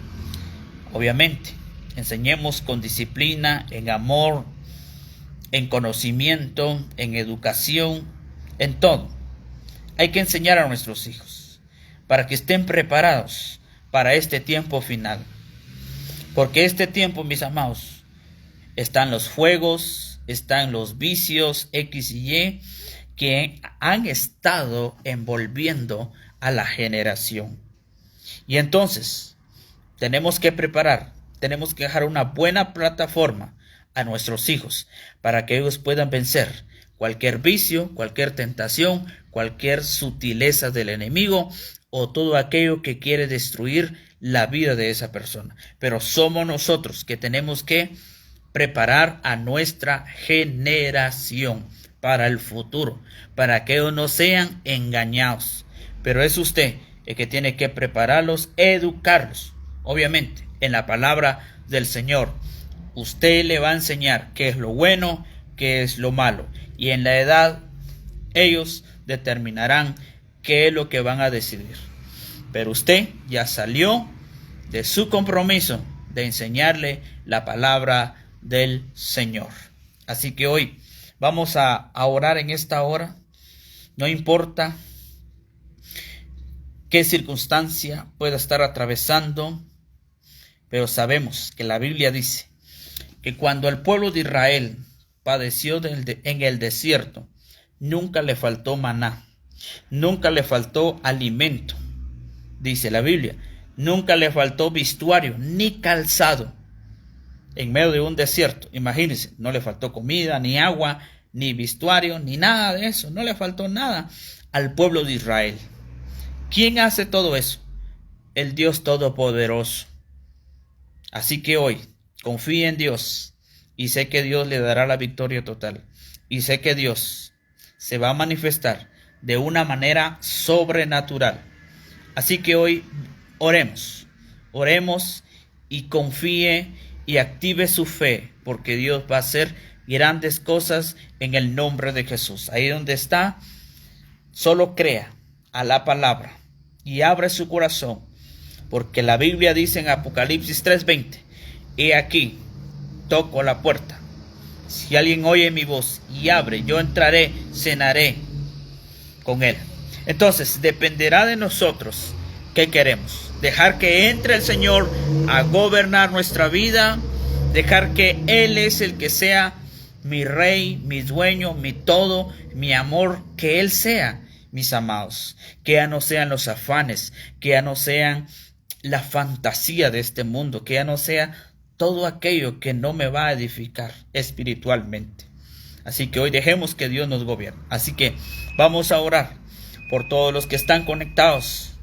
Obviamente, enseñemos con disciplina, en amor, en conocimiento, en educación, en todo. Hay que enseñar a nuestros hijos para que estén preparados para este tiempo final. Porque este tiempo, mis amados, están los fuegos, están los vicios X y Y que han estado envolviendo a la generación. Y entonces tenemos que preparar, tenemos que dejar una buena plataforma a nuestros hijos para que ellos puedan vencer cualquier vicio, cualquier tentación, cualquier sutileza del enemigo o todo aquello que quiere destruir la vida de esa persona. Pero somos nosotros que tenemos que preparar a nuestra generación para el futuro, para que ellos no sean engañados. Pero es usted el que tiene que prepararlos, educarlos, obviamente, en la palabra del Señor. Usted le va a enseñar qué es lo bueno, qué es lo malo. Y en la edad, ellos determinarán qué es lo que van a decidir. Pero usted ya salió de su compromiso de enseñarle la palabra del Señor. Así que hoy vamos a orar en esta hora. No importa qué circunstancia pueda estar atravesando, pero sabemos que la Biblia dice que cuando el pueblo de Israel padeció en el desierto, nunca le faltó maná, nunca le faltó alimento. Dice la Biblia, nunca le faltó vestuario ni calzado en medio de un desierto. Imagínense, no le faltó comida, ni agua, ni vestuario, ni nada de eso. No le faltó nada al pueblo de Israel. ¿Quién hace todo eso? El Dios Todopoderoso. Así que hoy, confíe en Dios y sé que Dios le dará la victoria total. Y sé que Dios se va a manifestar de una manera sobrenatural. Así que hoy oremos y confíe y active su fe, porque Dios va a hacer grandes cosas en el nombre de Jesús. Ahí donde está, solo crea a la palabra y abre su corazón, porque la Biblia dice en Apocalipsis 3:20, he aquí, toco la puerta. Si alguien oye mi voz y abre, yo entraré, cenaré con él. Entonces, dependerá de nosotros qué queremos. Dejar que entre el Señor a gobernar nuestra vida. Dejar que Él es el que sea mi rey, mi dueño, mi todo, mi amor. Que Él sea, mis amados. Que ya no sean los afanes. Que ya no sean la fantasía de este mundo. Que ya no sea todo aquello que no me va a edificar espiritualmente. Así que hoy dejemos que Dios nos gobierne. Así que vamos a orar por todos los que están conectados.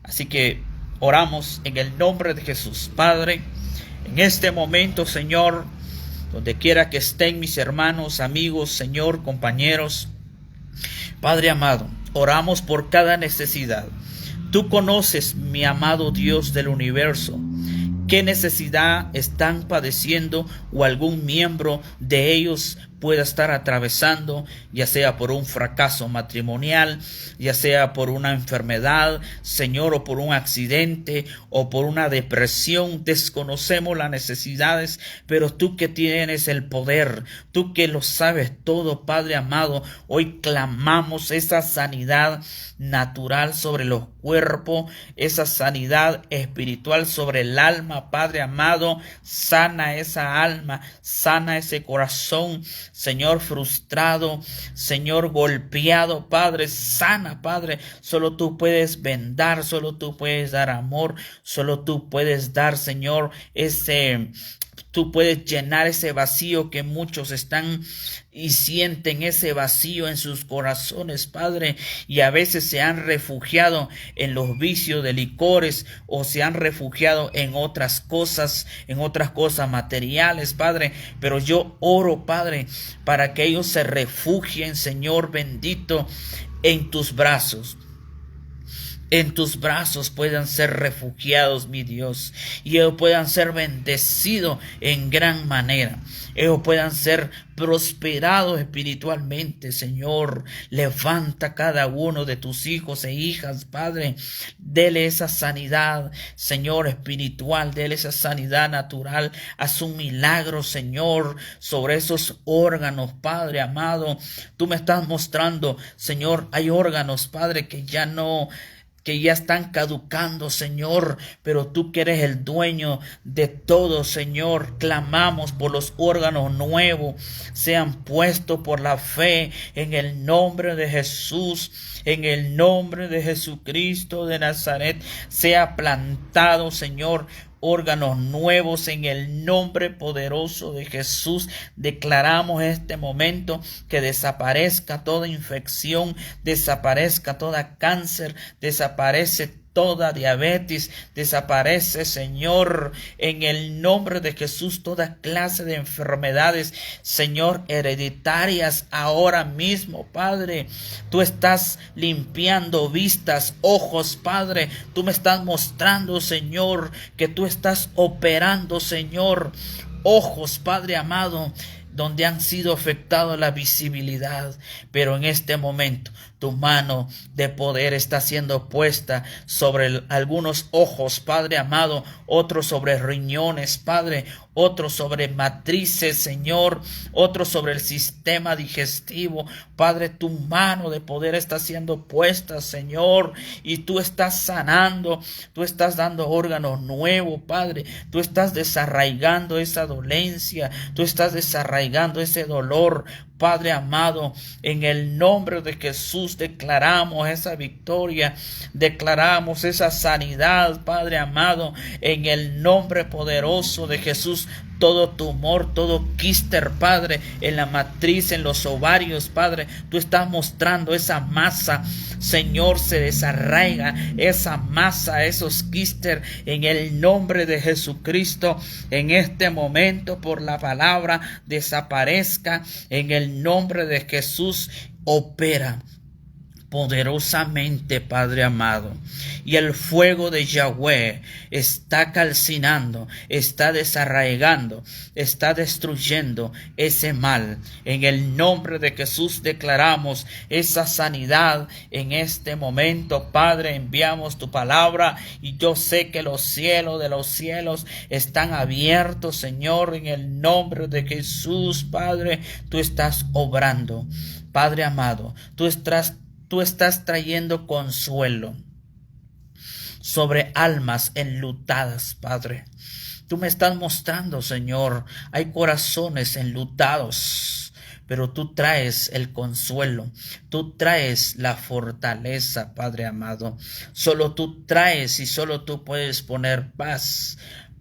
Así que oramos en el nombre de Jesús. Padre, en este momento, Señor, donde quiera que estén mis hermanos, amigos, Señor, compañeros, Padre amado, oramos por cada necesidad. Tú conoces, mi amado Dios del universo, qué necesidad están padeciendo o algún miembro de ellos pueda estar atravesando, ya sea por un fracaso matrimonial, ya sea por una enfermedad, Señor, o por un accidente, o por una depresión. Desconocemos las necesidades, pero tú que tienes el poder, tú que lo sabes todo, Padre amado, hoy clamamos esa sanidad natural sobre los cuerpos, esa sanidad espiritual sobre el alma, Padre amado. Sana esa alma, sana ese corazón, Señor, frustrado, Señor, golpeado, Padre. Sana, Padre. Solo tú puedes vendar, solo tú puedes dar amor, solo tú puedes dar, Señor, ese Tú puedes llenar ese vacío que muchos están y sienten ese vacío en sus corazones, Padre, y a veces se han refugiado en los vicios de licores o se han refugiado en otras cosas materiales, Padre. Pero yo oro, Padre, para que ellos se refugien, Señor bendito, en tus brazos. En tus brazos puedan ser refugiados, mi Dios, y ellos puedan ser bendecidos en gran manera. Ellos puedan ser prosperados espiritualmente, Señor. Levanta cada uno de tus hijos e hijas, Padre. Dele esa sanidad, Señor, espiritual. Dele esa sanidad natural. Haz un milagro, Señor, sobre esos órganos, Padre amado. Tú me estás mostrando, Señor, hay órganos, Padre, que ya están caducando, Señor, pero tú que eres el dueño de todo, Señor, clamamos por los órganos nuevos, sean puestos por la fe en el nombre de Jesús, en el nombre de Jesucristo de Nazaret, sea plantado, Señor, órganos nuevos en el nombre poderoso de Jesús. Declaramos este momento que desaparezca toda infección, desaparezca toda cáncer, desaparece toda diabetes, desaparece, Señor, en el nombre de Jesús, toda clase de enfermedades, Señor, hereditarias ahora mismo, Padre. Tú estás limpiando vistas, ojos, Padre. Tú me estás mostrando, Señor, que tú estás operando, Señor, ojos, Padre amado, donde han sido afectados la visibilidad, pero en este momento tu mano de poder está siendo puesta sobre algunos ojos, Padre amado, otros sobre riñones, Padre, otros sobre matrices, Señor, otros sobre el sistema digestivo, Padre. Tu mano de poder está siendo puesta, Señor, y tú estás sanando, tú estás dando órganos nuevos, Padre. Tú estás desarraigando esa dolencia, tú estás desarraigando ese dolor, Padre amado. En el nombre de Jesús declaramos esa victoria, declaramos esa sanidad, Padre amado, en el nombre poderoso de Jesús. Todo tumor, todo quíster, Padre, en la matriz, en los ovarios, Padre, tú estás mostrando esa masa, Señor, se desarraiga esa masa, esos quíster, en el nombre de Jesucristo. En este momento, por la palabra, desaparezca, en el nombre de Jesús. Opera poderosamente, Padre amado, y el fuego de Yahweh está calcinando, está desarraigando, está destruyendo ese mal. En el nombre de Jesús declaramos esa sanidad en este momento, Padre. Enviamos tu palabra y yo sé que los cielos de los cielos están abiertos, Señor, en el nombre de Jesús, Padre. Tú estás obrando, Padre amado, tú estás trayendo consuelo sobre almas enlutadas, Padre. Tú me estás mostrando, Señor, hay corazones enlutados, pero tú traes el consuelo, tú traes la fortaleza, Padre amado. Solo tú traes y solo tú puedes poner paz.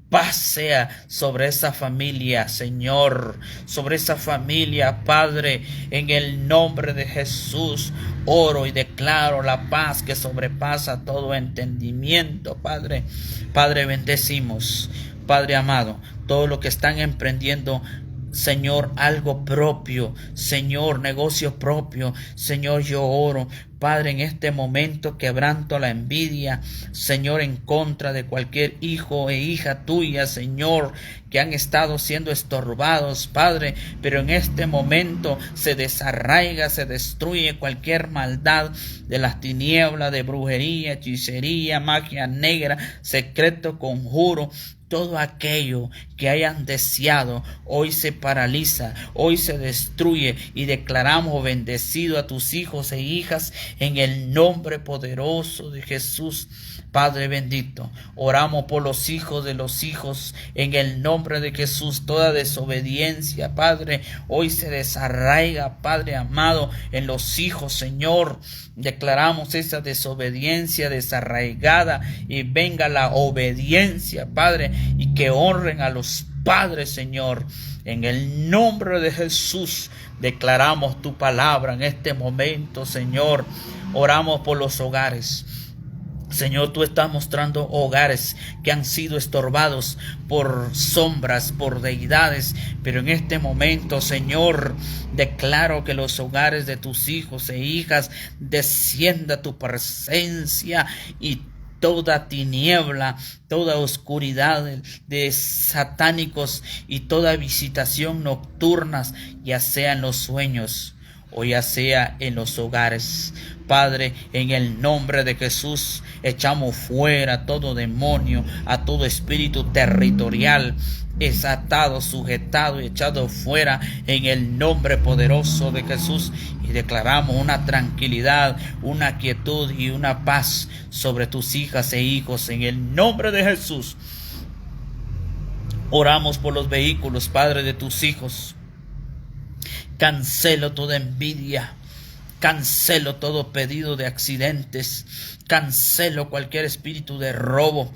Paz sea sobre esa familia, Señor, sobre esa familia, Padre, en el nombre de Jesús. Oro y declaro la paz que sobrepasa todo entendimiento, Padre. Padre, bendecimos, Padre amado, todo lo que están emprendiendo, Señor, algo propio, Señor, negocio propio, Señor, yo oro, Padre, en este momento quebranto la envidia, Señor, en contra de cualquier hijo e hija tuya, Señor, que han estado siendo estorbados, Padre, pero en este momento se desarraiga, se destruye cualquier maldad de las tinieblas, de brujería, hechicería, magia negra, secreto, conjuro. Todo aquello que hayan deseado hoy se paraliza, hoy se destruye, y declaramos bendecido a tus hijos e hijas en el nombre poderoso de Jesús. Padre bendito, oramos por los hijos de los hijos en el nombre de Jesús. Toda desobediencia, Padre, hoy se desarraiga, Padre amado, en los hijos, Señor. Declaramos esa desobediencia desarraigada y venga la obediencia, Padre, y que honren a los Padre, Señor, en el nombre de Jesús, declaramos tu palabra en este momento, Señor. Oramos por los hogares. Señor, tú estás mostrando hogares que han sido estorbados por sombras, por deidades, pero en este momento, Señor, declaro que los hogares de tus hijos e hijas descienda tu presencia y toda tiniebla, toda oscuridad de satánicos y toda visitación nocturnas, ya sea en los sueños o ya sea en los hogares. Padre, en el nombre de Jesús, echamos fuera todo demonio, a todo espíritu territorial, es atado, sujetado y echado fuera en el nombre poderoso de Jesús. Y declaramos una tranquilidad, una quietud y una paz sobre tus hijas e hijos en el nombre de Jesús. Oramos por los vehículos, Padre, de tus hijos. Cancelo toda envidia, cancelo todo pedido de accidentes, cancelo cualquier espíritu de robo,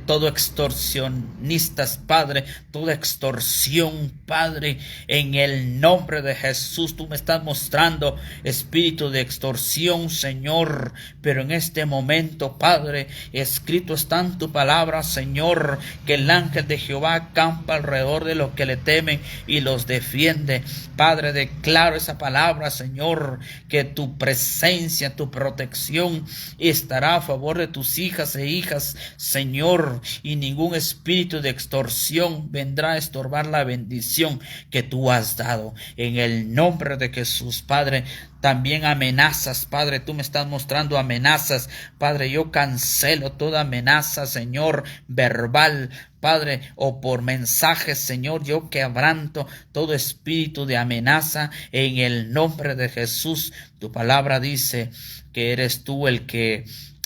todo extorsionistas, Padre, toda extorsión, Padre, en el nombre de Jesús. Tú me estás mostrando espíritu de extorsión, Señor, pero en este momento, Padre, escrito está en tu palabra, Señor, que el ángel de Jehová acampa alrededor de los que le temen y los defiende. Padre, declaro esa palabra, Señor, que tu presencia, tu protección estará a favor de tus hijas e hijas, Señor, y ningún espíritu de extorsión vendrá a estorbar la bendición que tú has dado. En el nombre de Jesús, Padre, también amenazas, Padre, tú me estás mostrando amenazas, Padre, yo cancelo toda amenaza, Señor, verbal, Padre, o por mensajes, Señor, yo quebranto todo espíritu de amenaza en el nombre de Jesús. Tu palabra dice que eres tú el que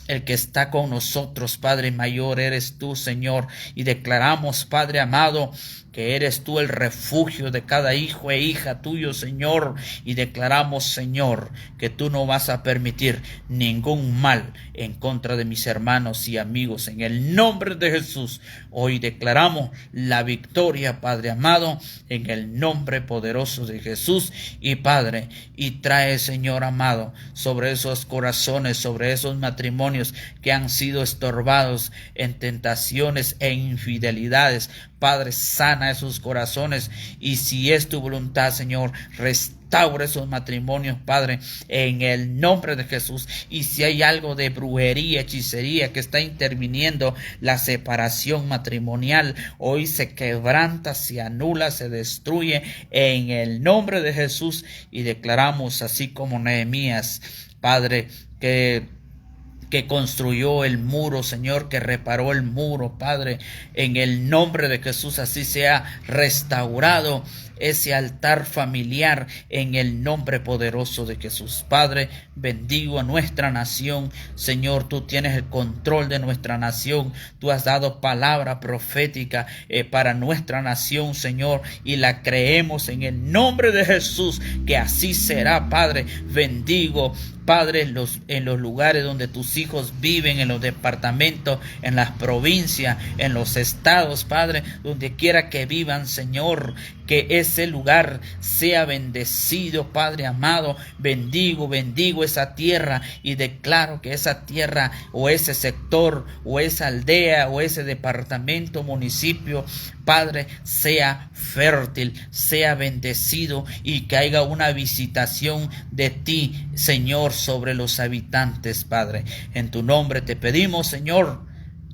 está con nosotros, Padre, mayor eres tú, Señor, y declaramos, Padre amado, que eres tú el refugio de cada hijo e hija tuyo, Señor, y declaramos, Señor, que tú no vas a permitir ningún mal en contra de mis hermanos y amigos. En el nombre de Jesús, hoy declaramos la victoria, Padre amado, en el nombre poderoso de Jesús. Y Padre, y trae, Señor amado, sobre esos corazones, sobre esos matrimonios que han sido estorbados en tentaciones e infidelidades, Padre, sana esos corazones, y si es tu voluntad, Señor, restaura esos matrimonios, Padre, en el nombre de Jesús. Y si hay algo de brujería, hechicería que está interviniendo la separación matrimonial, hoy se quebranta, se anula, se destruye en el nombre de Jesús. Y declaramos, así como Nehemías, Padre, que construyó el muro, Señor, que reparó el muro, Padre, en el nombre de Jesús, así sea restaurado ese altar familiar en el nombre poderoso de Jesús. Padre, bendigo a nuestra nación, Señor, tú tienes el control de nuestra nación, tú has dado palabra profética para nuestra nación, Señor, y la creemos en el nombre de Jesús, que así será, Padre. Bendigo, Padre, en los lugares donde tus hijos viven, en los departamentos, en las provincias, en los estados, Padre, donde quiera que vivan, Señor, que ese lugar sea bendecido, Padre amado. Bendigo esa tierra y declaro que esa tierra o ese sector o esa aldea o ese departamento, municipio, Padre, sea fértil, sea bendecido y que haya una visitación de ti, Señor, sobre los habitantes, Padre. En tu nombre te pedimos, Señor,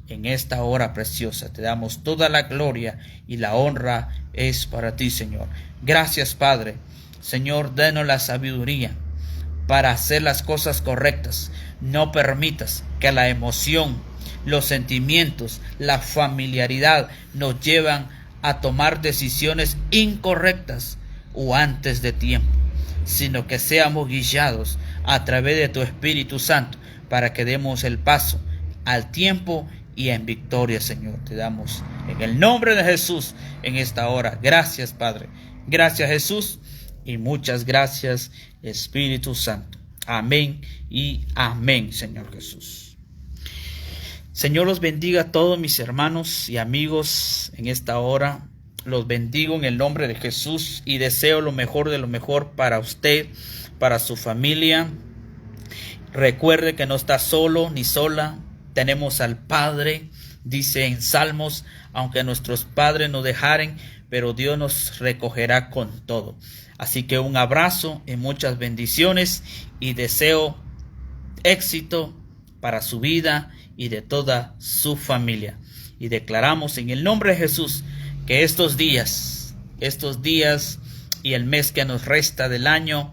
en esta hora preciosa. Te damos toda la gloria y la honra es para ti, Señor. Gracias, Padre. Señor, denos la sabiduría para hacer las cosas correctas. No permitas que la emoción, los sentimientos, la familiaridad nos llevan a tomar decisiones incorrectas o antes de tiempo, sino que seamos guiados a través de tu Espíritu Santo para que demos el paso al tiempo y en victoria, Señor. Te damos en el nombre de Jesús en esta hora. Gracias, Padre. Gracias, Jesús, y muchas gracias, Espíritu Santo. Amén y amén, Señor Jesús. Señor los bendiga a todos mis hermanos y amigos en esta hora. Los bendigo en el nombre de Jesús y deseo lo mejor de lo mejor para usted, para su familia. Recuerde que no está solo ni sola. Tenemos al Padre. Dice en Salmos, aunque nuestros padres nos dejaren, pero Dios nos recogerá con todo. Así que un abrazo y muchas bendiciones y deseo éxito para su vida y de toda su familia. Y declaramos en el nombre de Jesús que estos días y el mes que nos resta del año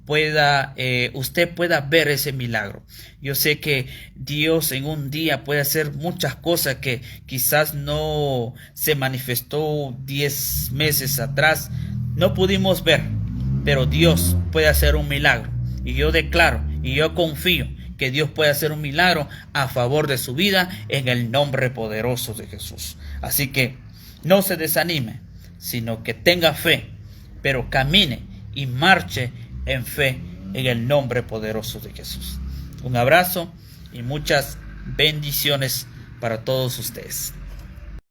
usted pueda ver ese milagro. Yo sé que Dios en un día puede hacer muchas cosas que quizás no se manifestó 10 meses atrás, no pudimos ver, pero Dios puede hacer un milagro. Y yo declaro y yo confío que Dios puede hacer un milagro a favor de su vida en el nombre poderoso de Jesús. Así que no se desanime, sino que tenga fe, pero camine y marche en fe en el nombre poderoso de Jesús. Un abrazo y muchas bendiciones para todos ustedes.